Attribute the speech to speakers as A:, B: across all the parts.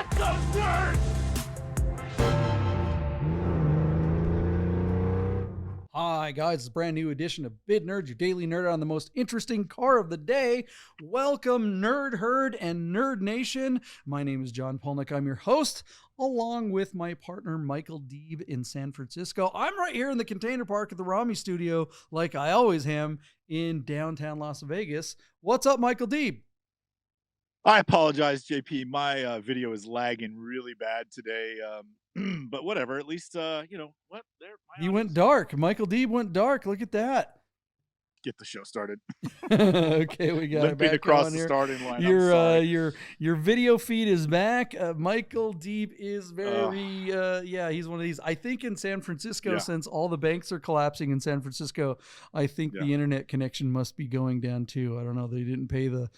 A: Let them burn!
B: Hi guys, it's a brand new edition of Bid Nerd, your daily nerd on the most interesting car of the day. Welcome Nerd Herd and Nerd Nation. My name is John Polnik. I'm your host, along with my partner Michael Deeb in San Francisco. I'm right here in the container park at the Rami studio, like I always am in downtown Las Vegas. What's up, Michael Deeb?
C: I apologize, JP. My video is lagging really bad today. But whatever. At least you know what? There,
B: He went dark. Michael Deeb went dark. Look at that.
C: Get the show started.
B: Okay, we got it
C: Limping
B: back
C: across
B: on
C: the
B: here.
C: starting line. I'm sorry.
B: Your video feed is back. Michael Deeb is very he's one of these. I think in San Francisco, since all the banks are collapsing in San Francisco, I think the internet connection must be going down too. I don't know. They didn't pay the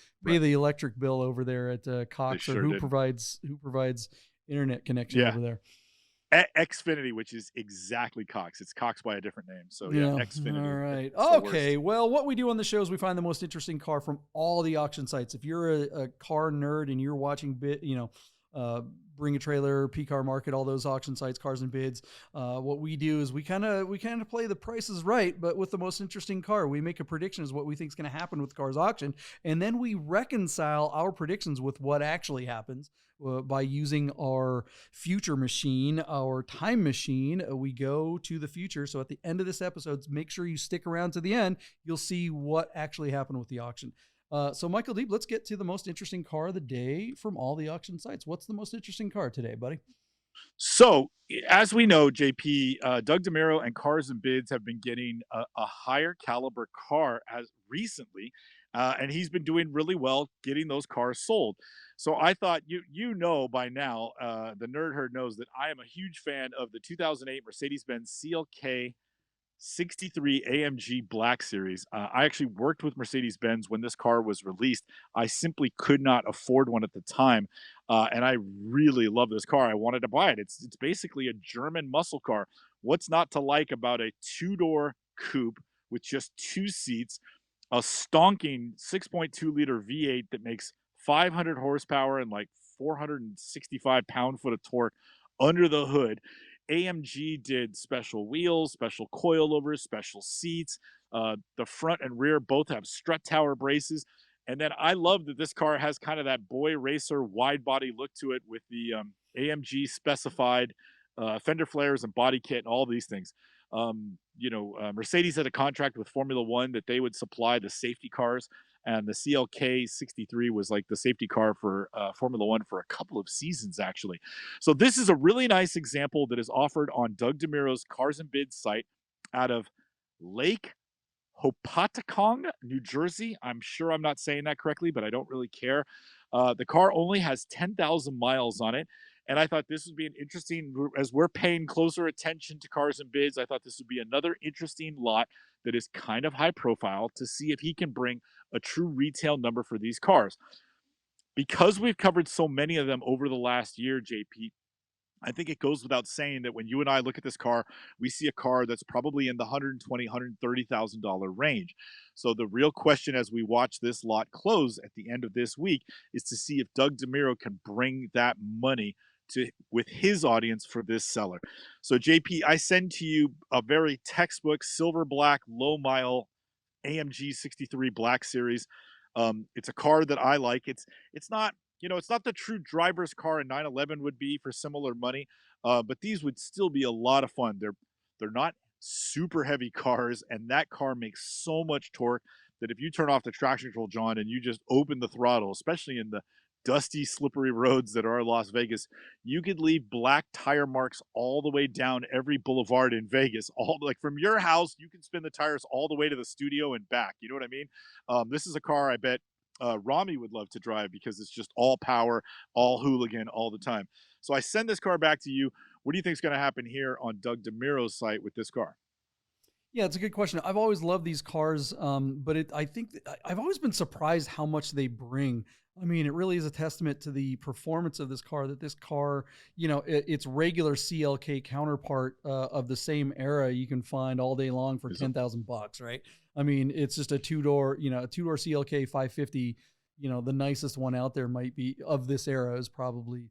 B: electric bill over there at Cox, or who provides internet connection over there.
C: Xfinity, which is exactly Cox. It's Cox by a different name. So Xfinity.
B: All right. Okay. Well, what we do on the show is we find the most interesting car from all the auction sites. If you're a car nerd and you're watching Bring a Trailer, P-Car Market, all those auction sites, Cars and Bids, what we do is we kind of play the prices right, but with the most interesting car. We make a prediction as what we think is going to happen with the car's auction, and then we reconcile our predictions with what actually happens by using our future machine, our time machine. We go to the future. So at the end of this episode, make sure you stick around to the end. You'll see what actually happened with the auction. So Michael Deeb, let's get to the most interesting car of the day from all the auction sites. What's the most interesting car today, buddy?
C: So as we know, JP, Doug DeMuro and Cars and Bids have been getting a higher caliber car as recently, and he's been doing really well getting those cars sold. So I thought you know by now, the Nerd Herd knows that I am a huge fan of the 2008 Mercedes Benz CLK63 AMG Black Series. I actually worked with Mercedes Benz when this car was released. I simply could not afford one at the time, and I really love this car. I wanted to buy it. It's basically a German muscle car. What's not to like about a two-door coupe with just two seats, a stonking 6.2-liter V8 that makes 500 horsepower and like 465 pound-foot of torque under the hood. AMG did special wheels, special coilovers, special seats. The front and rear both have strut tower braces. And then I love that this car has kind of that boy racer wide body look to it with the AMG specified fender flares and body kit and all these things. Mercedes had a contract with Formula One that they would supply the safety cars, and the CLK63 was like the safety car for Formula One for a couple of seasons, actually. So this is a really nice example that is offered on Doug DeMuro's Cars and Bids site out of Lake Hopatcong, New Jersey. I'm sure I'm not saying that correctly, but I don't really care. The car only has 10,000 miles on it. And I thought this would be an interesting, as we're paying closer attention to Cars and Bids, I thought this would be another interesting lot that is kind of high profile to see if he can bring a true retail number for these cars. Because we've covered so many of them over the last year, JP, I think it goes without saying that when you and I look at this car, we see a car that's probably in the $120,000, $130,000 range. So the real question as we watch this lot close at the end of this week is to see if Doug DeMuro can bring that money with his audience for this seller. So JP, I send to you a very textbook silver black low mile AMG 63 Black Series. It's a car that I like. It's not, it's not the true driver's car a 911 would be for similar money, but these would still be a lot of fun. They're not super heavy cars, and that car makes so much torque that if you turn off the traction control, John, and you just open the throttle, especially in the dusty, slippery roads that are Las Vegas, you could leave black tire marks all the way down every boulevard in Vegas. All like from your house, you can spin the tires all the way to the studio and back. You know what I mean? This is a car I bet Rami would love to drive because it's just all power, all hooligan, all the time. So I send this car back to you. What do you think is going to happen here on Doug DeMuro's site with this car?
B: Yeah, it's a good question. I've always loved these cars, but I think I've always been surprised how much they bring. I mean, it really is a testament to the performance of this car, that this car, its regular CLK counterpart of the same era you can find all day long for $10,000, right? I mean, it's just a two-door CLK 550, the nicest one out there might be of this era is probably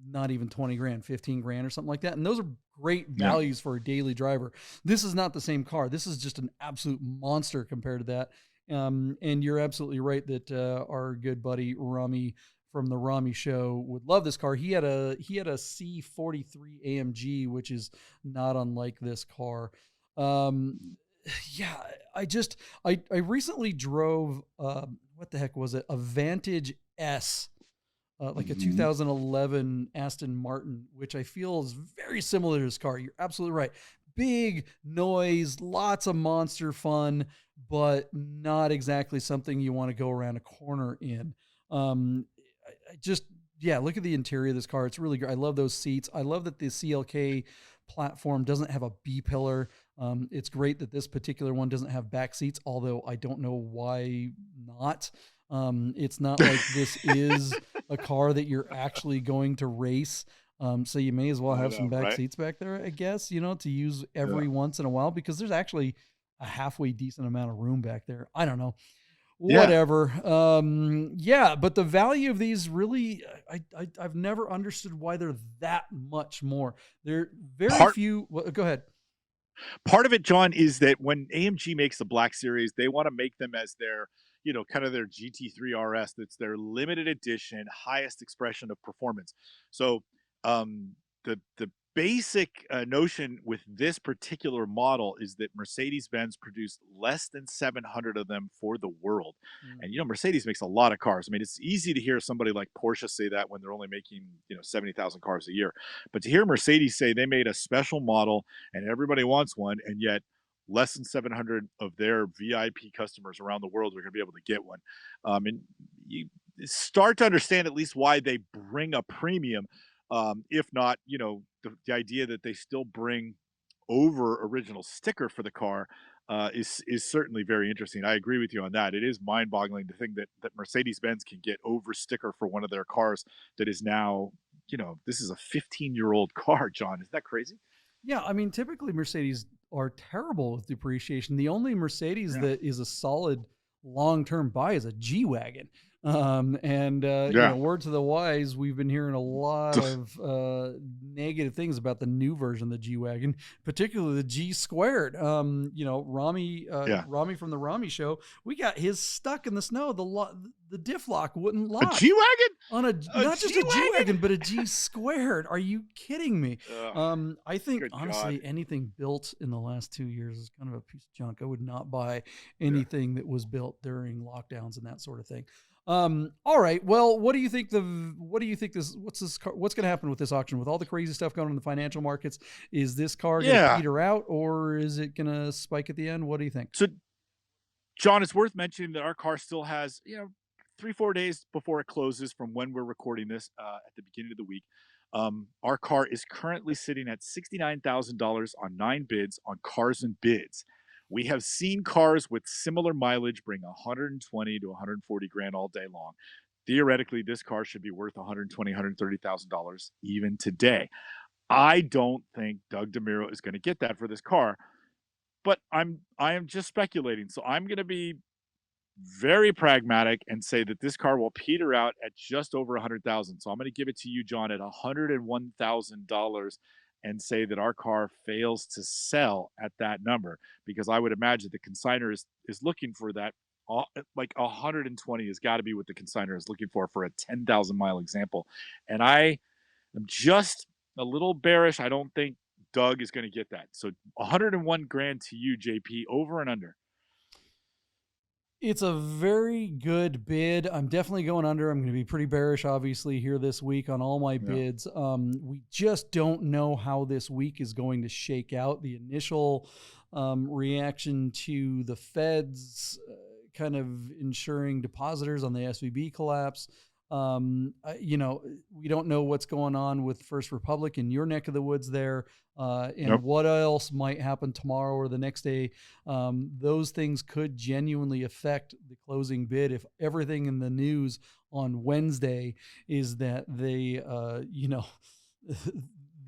B: not even 20 grand, 15 grand or something like that. And those are great
C: Yeah.
B: values for a daily driver. This is not the same car. This is just an absolute monster compared to that. And you're absolutely right that our good buddy Rami from the Rami show would love this car. He had a C43 AMG, which is not unlike this car. Yeah, I recently drove, what the heck was it? A Vantage S, like a 2011 Aston Martin, which I feel is very similar to this car. You're absolutely right. Big noise, lots of monster fun, but not exactly something you want to go around a corner in. I just, yeah, look at the interior of this car. It's really great. I love those seats. I love that the CLK platform doesn't have a B pillar. It's great that this particular one doesn't have back seats, although I don't know why not. It's not like this is a car that you're actually going to race. So you may as well have some back seats back there, I guess, you know, to use every once in a while, because there's actually a halfway decent amount of room back there. I don't know. Whatever. Yeah, but the value of these really, I've never understood why they're that much more. They're very few. Well, go ahead.
C: Part of it, John, is that when AMG makes the Black Series, they want to make them as their, you know, kind of their GT3 RS. That's their limited edition, highest expression of performance. So the basic notion with this particular model is that Mercedes-Benz produced less than 700 of them for the world. And, you know, Mercedes makes a lot of cars. I mean, it's easy to hear somebody like Porsche say that when they're only making, you know, 70,000 cars a year. But to hear Mercedes say they made a special model and everybody wants one, and yet less than 700 of their VIP customers around the world are going to be able to get one. And you start to understand at least why they bring a premium. If not, you know, the idea that they still bring over original sticker for the car is certainly very interesting. I agree with you on that. It is mind-boggling to think that Mercedes-Benz can get over sticker for one of their cars that is now, you know, this is a 15-year-old car, John. Isn't that crazy?
B: Yeah, I mean, typically Mercedes are terrible with depreciation. The only Mercedes that is a solid long-term buy is a G-Wagon. You know, word to the wise, we've been hearing a lot of negative things about the new version of the G-Wagon, particularly the G squared. You know, Rami from the Rami show, we got his stuck in the snow. The diff lock wouldn't lock.
C: A G-Wagon?
B: On not just a G-Wagon, but a G squared. Are you kidding me? I think honestly, anything built in the last 2 years is kind of a piece of junk. I would not buy anything that was built during lockdowns and that sort of thing. All right. Well, what's going to happen with this auction with all the crazy stuff going on in the financial markets? Is this car going to peter out, or is it going to spike at the end? What do you think?
C: So, John, it's worth mentioning that our car still has, you know, 3-4 days before it closes from when we're recording this at the beginning of the week. Our car is currently sitting at $69,000 on 9 bids on Cars and Bids. We have seen cars with similar mileage bring 120 to 140 grand all day long. Theoretically, this car should be worth $120,000, $130,000 even today. I don't think Doug DeMuro is going to get that for this car, but I am just speculating. So I'm going to be very pragmatic and say that this car will peter out at just over 100,000. So I'm going to give it to you, John, at $101,000 and say that our car fails to sell at that number, because I would imagine the consignor is looking for that. Like 120 has got to be what the consignor is looking for a 10,000 mile example. And I am just a little bearish. I don't think Doug is going to get that. So 101 grand to you, JP, over and under.
B: It's a very good bid. I'm definitely going under. I'm going to be pretty bearish, obviously, here this week on all my bids. We just don't know how this week is going to shake out. The initial reaction to the Fed's kind of ensuring depositors on the SVB collapse. You know, we don't know what's going on with First Republic in your neck of the woods there, and what else might happen tomorrow or the next day. Those things could genuinely affect the closing bid if everything in the news on Wednesday is that they, you know,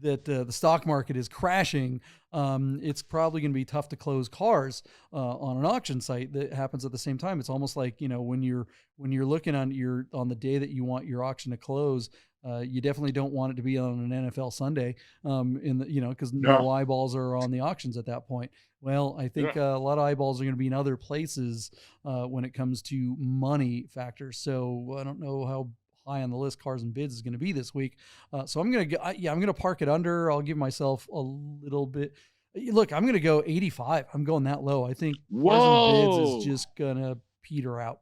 B: that the stock market is crashing. It's probably going to be tough to close cars on an auction site that happens at the same time. It's almost like, you know, when you're looking on the day that you want your auction to close, You definitely don't want it to be on an NFL Sunday, because
C: No.
B: no eyeballs are on the auctions at that point. Well, I think
C: Yeah.
B: a lot of eyeballs are going to be in other places when it comes to money factors. So I don't know how high on the list cars and bids is going to be this week. So I'm going to I'm going to park it under. I'll give myself a little bit. Look, I'm going to go 85. I'm going that low. I think cars and bids is
C: Whoa.
B: just going to peter out.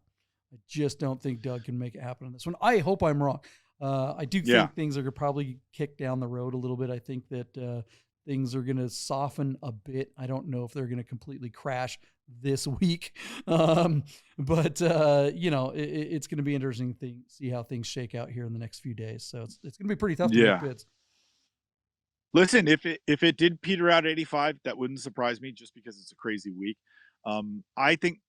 B: I just don't think Doug can make it happen on this one. I hope I'm wrong. I do
C: Yeah.
B: think things are gonna probably kick down the road a little bit. I think that things are going to soften a bit. I don't know if they're going to completely crash this week, but it's going to be interesting to see how things shake out here in the next few days. So it's going to be pretty tough to make
C: Yeah.
B: bids.
C: Listen, if it did peter out at 85, that wouldn't surprise me just because it's a crazy week. I think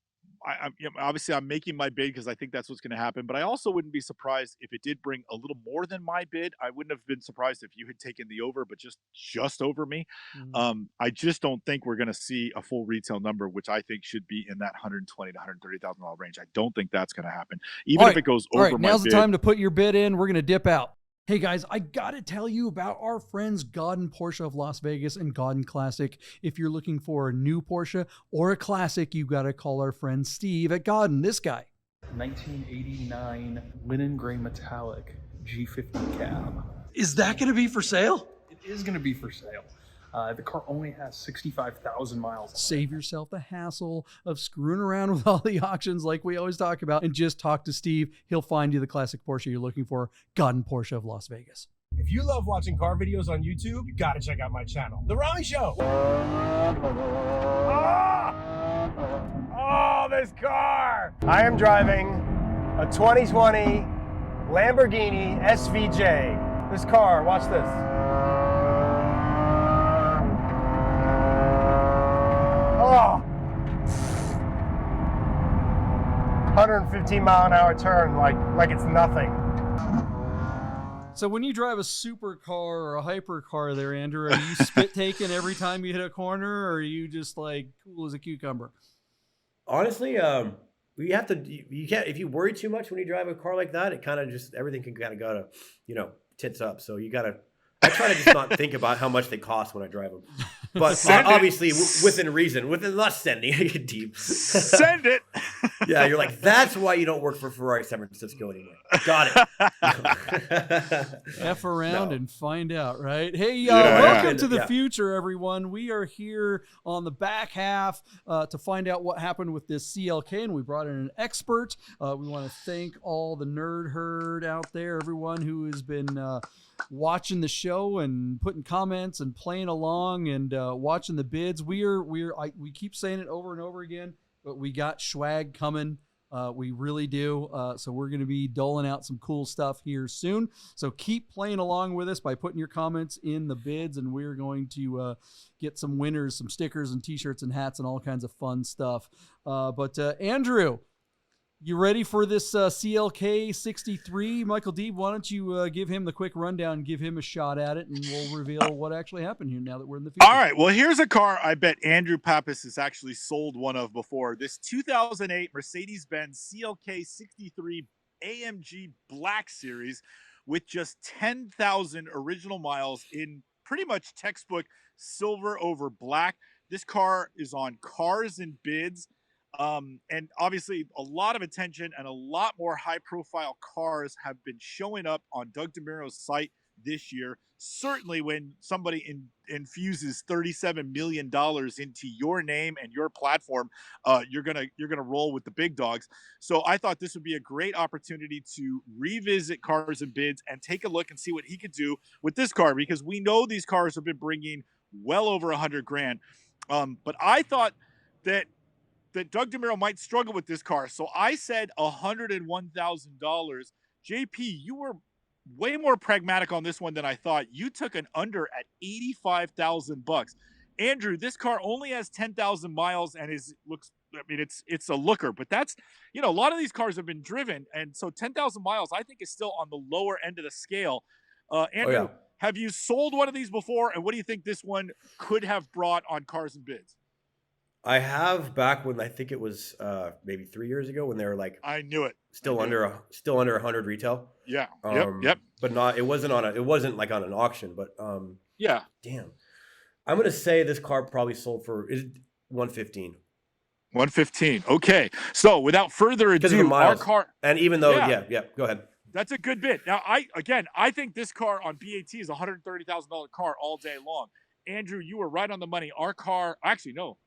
C: obviously I'm making my bid because I think that's what's going to happen. But I also wouldn't be surprised if it did bring a little more than my bid. I wouldn't have been surprised if you had taken the over, but just over me.
B: Mhm.
C: I just don't think we're going to see a full retail number, which I think should be in that 120 to $130,000 range. I don't think that's going to happen, even if it goes
B: All
C: over
B: right.
C: my
B: Now's the
C: bid.
B: time to put your bid in. We're going to dip out. Hey guys, I gotta tell you about our friends Godden Porsche of Las Vegas and Godden Classic. If you're looking for a new Porsche or a classic, you gotta call our friend Steve at Godden. This guy.
A: 1989 linen gray metallic G50 cab.
B: Is that gonna be for sale?
A: It is going to be for sale. The car only has 65,000 miles.
B: Save yourself the hassle of screwing around with all the auctions like we always talk about and just talk to Steve. He'll find you the classic Porsche you're looking for. Godden Porsche of Las Vegas.
D: If you love watching car videos on YouTube, you gotta check out my channel, The Raleigh Show. Oh, this car! I am driving a 2020 Lamborghini SVJ. This car, watch this. Oh! 115 mile an hour turn like it's nothing.
B: So when you drive a supercar or a hypercar there, Andrew, are you spit taking every time you hit a corner, or are you just like cool as a cucumber?
E: Honestly, you have to. You can't if you worry too much when you drive a car like that. It kind of just everything can kind of go to tits up. So you gotta. I try to just not think about how much they cost when I drive them, but obviously within reason, within not sending it deep.
C: Send it.
E: Yeah, you're like that's why you don't work for Ferrari San Francisco anymore. Got it.
B: F around and find out, right? Hey,
C: Yeah.
B: welcome to the
E: Yeah.
B: future, everyone. We are here on the back half to find out what happened with this CLK, and we brought in an expert. We want to thank all the nerd herd out there, everyone who has been watching the show and putting comments and playing along and watching the bids. We keep saying it over and over again, but we got swag coming. We really do. So we're going to be doling out some cool stuff here soon. So keep playing along with us by putting your comments in the bids, and we're going to get some winners, some stickers and t-shirts and hats and all kinds of fun stuff. But Andrew, you ready for this CLK63? Michael Deeb, why don't you give him the quick rundown, give him a shot at it, and we'll reveal what actually happened here now that we're in the future.
C: All right. Well, here's a car I bet Andrew Pappas has actually sold one of before. This 2008 Mercedes Benz CLK63 AMG Black Series with just 10,000 original miles in pretty much textbook silver over black. This car is on Cars and Bids. And obviously a lot of attention and a lot more high profile cars have been showing up on Doug DeMuro's site this year. Certainly when somebody infuses $37 million into your name and your platform, you're gonna roll with the big dogs. So I thought this would be a great opportunity to revisit Cars and Bids and take a look and see what he could do with this car, because we know these cars have been bringing well over 100 grand. But I thought that Doug DeMuro might struggle with this car. So I said $101,000. JP, you were way more pragmatic on this one than I thought. You took an under at $85,000. Andrew, this car only has 10,000 miles and it's a looker, but that's, a lot of these cars have been driven. And so 10,000 miles, I think, is still on the lower end of the scale. Andrew, have you sold one of these before? And what do you think this one could have brought on Cars and Bids?
E: I have back when I think it was maybe 3 years ago when they were like
C: I knew it.
E: still under 100 retail.
C: Yeah. Yep.
E: But not it wasn't like on an auction, but
C: Yeah.
E: damn. I'm gonna say this car probably sold for 115.
C: 115. Okay. So without further
E: Because of the
C: ado, our
E: miles.
C: car.
E: And even though,
C: Yeah.
E: yeah, go ahead.
C: That's a good bit. Now, I think this car on BAT is a $130,000 car all day long. Andrew, you were right on the money. Our car, actually, no,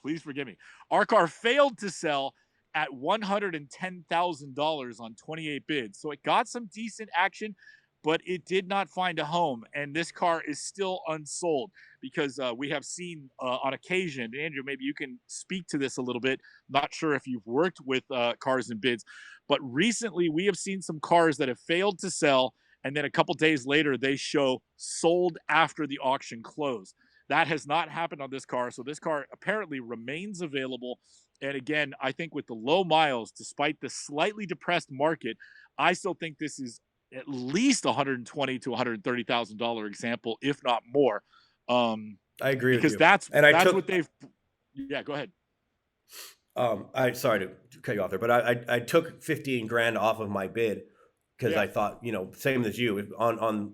C: please forgive me. Our car failed to sell at $110,000 on 28 bids. So it got some decent action, but it did not find a home. And this car is still unsold because we have seen on occasion, Andrew, maybe you can speak to this a little bit. Not sure if you've worked with cars and bids, but recently we have seen some cars that have failed to sell. And then a couple days later, they show sold after the auction closed. That has not happened on this car. So this car apparently remains available. And again, I think with the low miles, despite the slightly depressed market, I still think this is at least $120,000 to $130,000 example, if not more.
E: I agree with you.
C: Because that's what they've. Yeah, go ahead.
E: Sorry to cut you off there, but I took 15 grand off of my bid because I thought, same as you on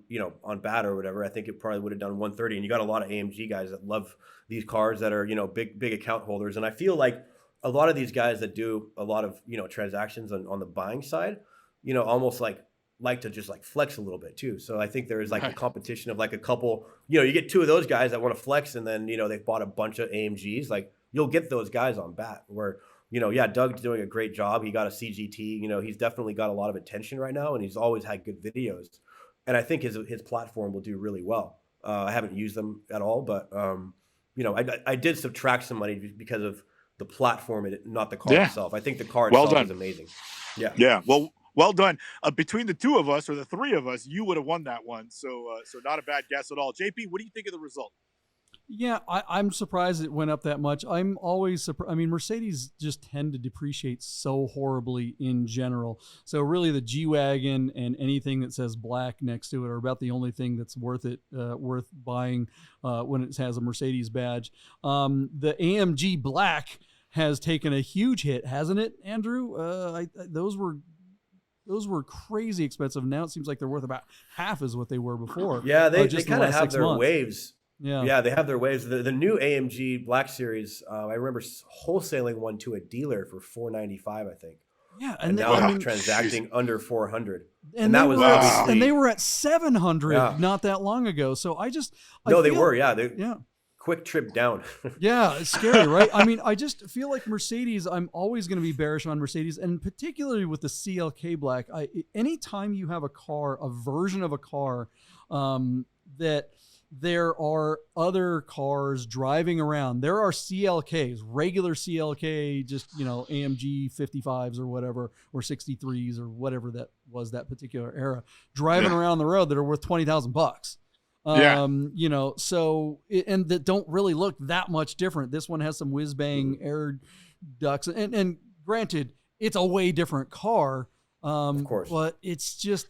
E: BAT or whatever, I think it probably would have done 130. And you got a lot of AMG guys that love these cars that are, big account holders. And I feel like a lot of these guys that do a lot of, transactions on the buying side, almost like to just like flex a little bit too. So I think there is like a competition of like a couple, you get two of those guys that want to flex and then, they've bought a bunch of AMGs. Like you'll get those guys on BAT where, Doug's doing a great job. He got a CGT, he's definitely got a lot of attention right now and he's always had good videos. And I think his platform will do really well. I haven't used them at all, but I did subtract some money because of the platform, not the car itself. I think the car itself is amazing. Yeah.
C: Yeah. Well done. Between the two of us or the three of us, you would have won that one. So not a bad guess at all. JP, what do you think of the result?
B: Yeah, I'm surprised it went up that much. I'm always surprised. I mean, Mercedes just tend to depreciate so horribly in general. So really the G-Wagon and anything that says black next to it are about the only thing that's worth buying when it has a Mercedes badge. The AMG black has taken a huge hit, hasn't it, Andrew? Those were crazy expensive. Now it seems like they're worth about half as what they were before.
E: Yeah, they kind of have their waves.
B: Yeah,
E: they have their waves. The new AMG Black Series, I remember wholesaling one to a dealer for $495, I think.
B: Yeah,
E: and now transacting under $400, and that was
B: and they were at $700 not that long ago. So
E: they were quick trip down.
B: Yeah, it's scary, right? I mean, I just feel like Mercedes. I'm always going to be bearish on Mercedes, and particularly with the CLK Black. Anytime you have a version of a car that there are other cars driving around. There are CLKs, regular CLK, just, AMG 55s or whatever, or 63s or whatever that was that particular era, driving around the road that are worth $20,000. And that don't really look that much different. This one has some whiz bang air ducts, and granted, it's a way different car.
E: Of course,
B: but it's just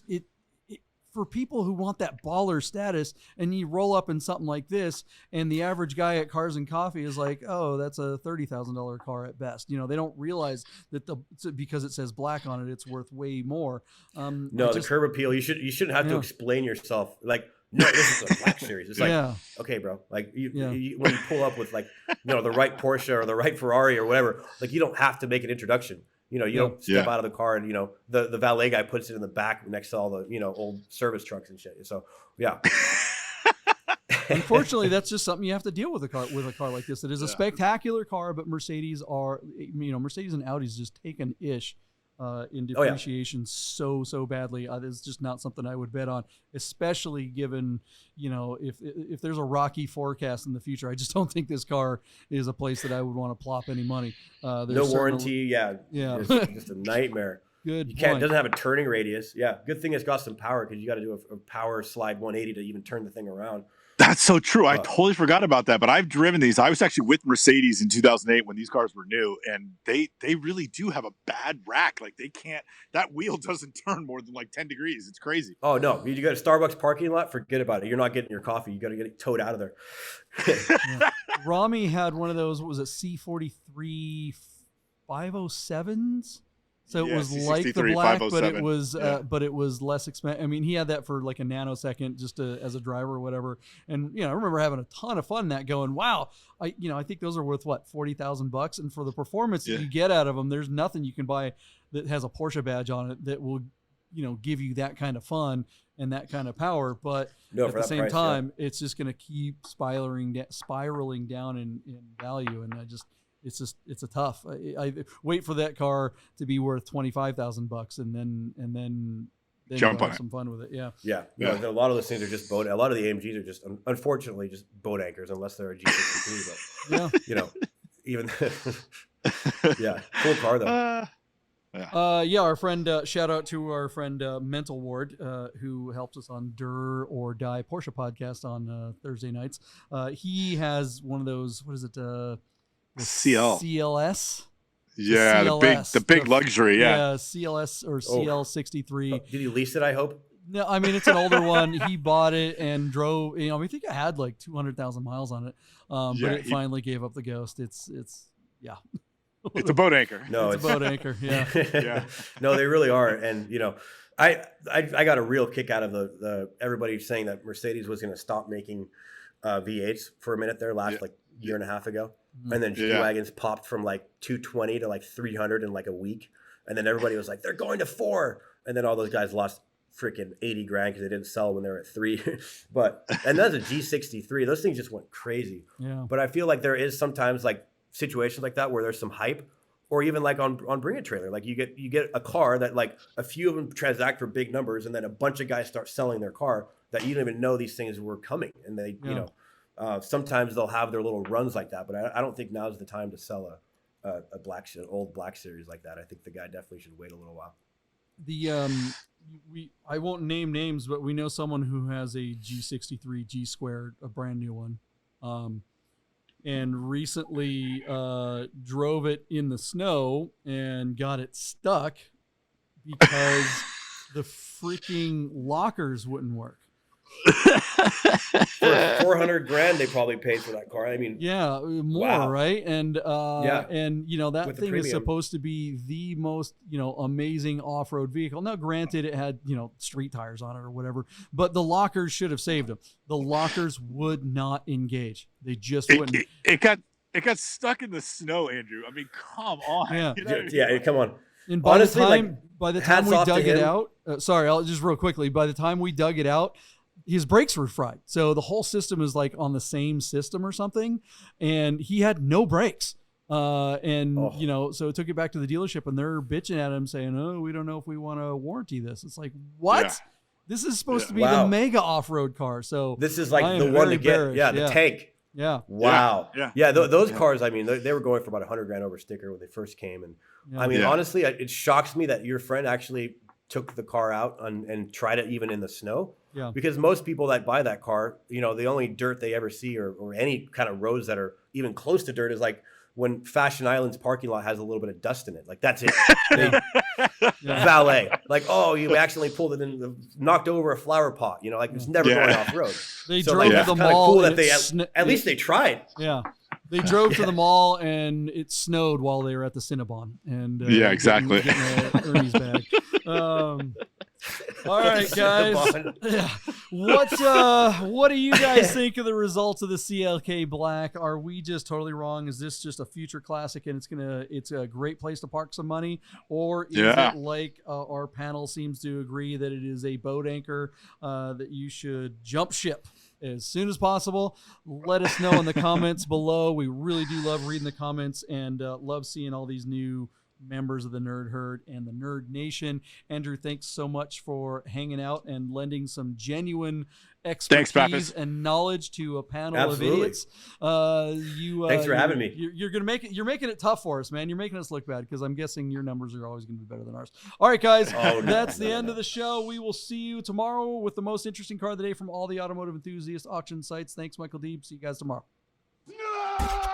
B: for people who want that baller status, and you roll up in something like this, and the average guy at Cars and Coffee is like, oh, that's a $30,000 car at best. They don't realize that because it says black on it, it's worth way more.
E: The curb appeal, you shouldn't have to explain yourself. Like, no, this is a Black Series. It's like, okay, bro. Like when you pull up with the right Porsche or the right Ferrari or whatever, like you don't have to make an introduction. You don't step out of the car and, the valet guy puts it in the back next to all the, old service trucks and shit. So, yeah.
B: Unfortunately, that's just something you have to deal with a car like this. It is a spectacular car, but Mercedes and Audi's just take an ish in depreciation so badly. It's just not something I would bet on, especially given, if there's a rocky forecast in the future. I just don't think this car is a place that I would want to plop any money.
E: No warranty. It's just a nightmare.
B: Good.
E: It doesn't have a turning radius. Yeah. Good thing it's got some power because you got to do a power slide 180 to even turn the thing around.
C: That's so true. I totally forgot about that, but I've driven these. I was actually with Mercedes in 2008 when these cars were new, and they really do have a bad rack. Like that wheel doesn't turn more than like 10 degrees. It's crazy.
E: Oh no, you got a Starbucks parking lot, forget about it. You're not getting your coffee. You got to get it towed out of there.
B: Rami had one of those. What was it? C43 507s. So it was like the black, but it was less expensive. I mean, he had that for like a nanosecond just as a driver or whatever. And I remember having a ton of fun in that, going, wow, I think those are worth what, $40,000, and for the performance that you get out of them, there's nothing you can buy that has a Porsche badge on it that will, give you that kind of fun and that kind of power. But at the same time, it's just going to keep spiraling down in value. And it's a tough. I wait for that car to be worth $25,000 and then
C: jump on
B: have some fun with it. Yeah.
E: Yeah. A lot of those things are just boat. A lot of the AMGs are just, unfortunately, just boat anchors, unless they're a G63. But even cool car though.
B: Our friend, shout out to our friend Mental Ward, who helps us on Dur or Die Porsche podcast on Thursday nights. He has one of those. What is it?
C: CLS.
B: Yeah,
C: the big luxury. Yeah,
B: CLS or CL63.
E: Did he lease it? I hope.
B: No, I mean, it's an older one. He bought it and drove. I think it had like 200,000 miles on it, but it finally gave up the ghost. It's
C: a boat anchor.
E: No,
B: it's a boat anchor. Yeah.
E: Yeah. No, they really are. And I got a real kick out of the everybody saying that Mercedes was going to stop making V8s for a minute there last like year and a half ago. And then G-Wagons popped from like 220 to like 300 in like a week. And then everybody was like, they're going to 4. And then all those guys lost freaking 80 grand because they didn't sell when they were at 3. And that's a G63. Those things just went crazy.
B: Yeah.
E: But I feel like there is sometimes like situations like that where there's some hype, or even like on Bring a Trailer. Like you get a car that like a few of them transact for big numbers, and then a bunch of guys start selling their car that you don't even know these things were coming. And they, sometimes they'll have their little runs like that, but I don't think now's the time to sell an old black series like that. I think the guy definitely should wait a little while.
B: I won't name names, but we know someone who has a G63 G Squared, a brand new one, and recently drove it in the snow and got it stuck because the freaking lockers wouldn't work.
E: For 400 grand they probably paid for that car. I mean,
B: more, right? And and that
E: with
B: thing is supposed to be the most amazing off-road vehicle. Now granted, it had street tires on it or whatever, but the lockers should have saved them. The lockers would not engage. They just wouldn't.
C: It got stuck in the snow, Andrew. I mean, come on.
E: Come on.
B: And by the time we dug it out, I'll just real quickly. By the time we dug it out, his brakes were fried. So the whole system is like on the same system or something. And he had no brakes. So it took it back to the dealership, and they're bitching at him saying, oh, we don't know if we want to warranty this. It's like, what? Yeah. This is supposed to be the mega off-road car. So
E: this is like the one to get, the tank.
B: Yeah.
E: Wow. Those cars, I mean, they were going for about 100 grand over sticker when they first came. And I mean, honestly, it shocks me that your friend actually took the car out and tried it even in the snow.
B: Yeah.
E: Because most people that buy that car, the only dirt they ever see or any kind of roads that are even close to dirt is like when Fashion Island's parking lot has a little bit of dust in it. Like that's it. Valet. Like, oh, you accidentally pulled it in, knocked over a flower pot. Like it's never going off road.
B: They drove to the mall.
E: Cool that they at least they tried.
B: Yeah. They drove to the mall and it snowed while they were at the Cinnabon. And
C: exactly.
B: Getting Ernie's bag. All right, guys. What do you guys think of the results of the CLK Black? Are we just totally wrong? Is this just a future classic and it's a great place to park some money? Or is it like our panel seems to agree that it is a boat anchor that you should jump ship as soon as possible? Let us know in the comments below. We really do love reading the comments and love seeing all these new members of the Nerd Herd and the Nerd Nation. Andrew, thanks so much for hanging out and lending some genuine expertise and knowledge to a panel of idiots.
E: Thanks for having me.
B: You're making it tough for us, man. You're making us look bad because I'm guessing your numbers are always going to be better than ours. All right, guys, that's the end of the show. We will see you tomorrow with the most interesting car of the day from all the automotive enthusiast auction sites. Thanks, Michael Deeb. See you guys tomorrow.
C: No!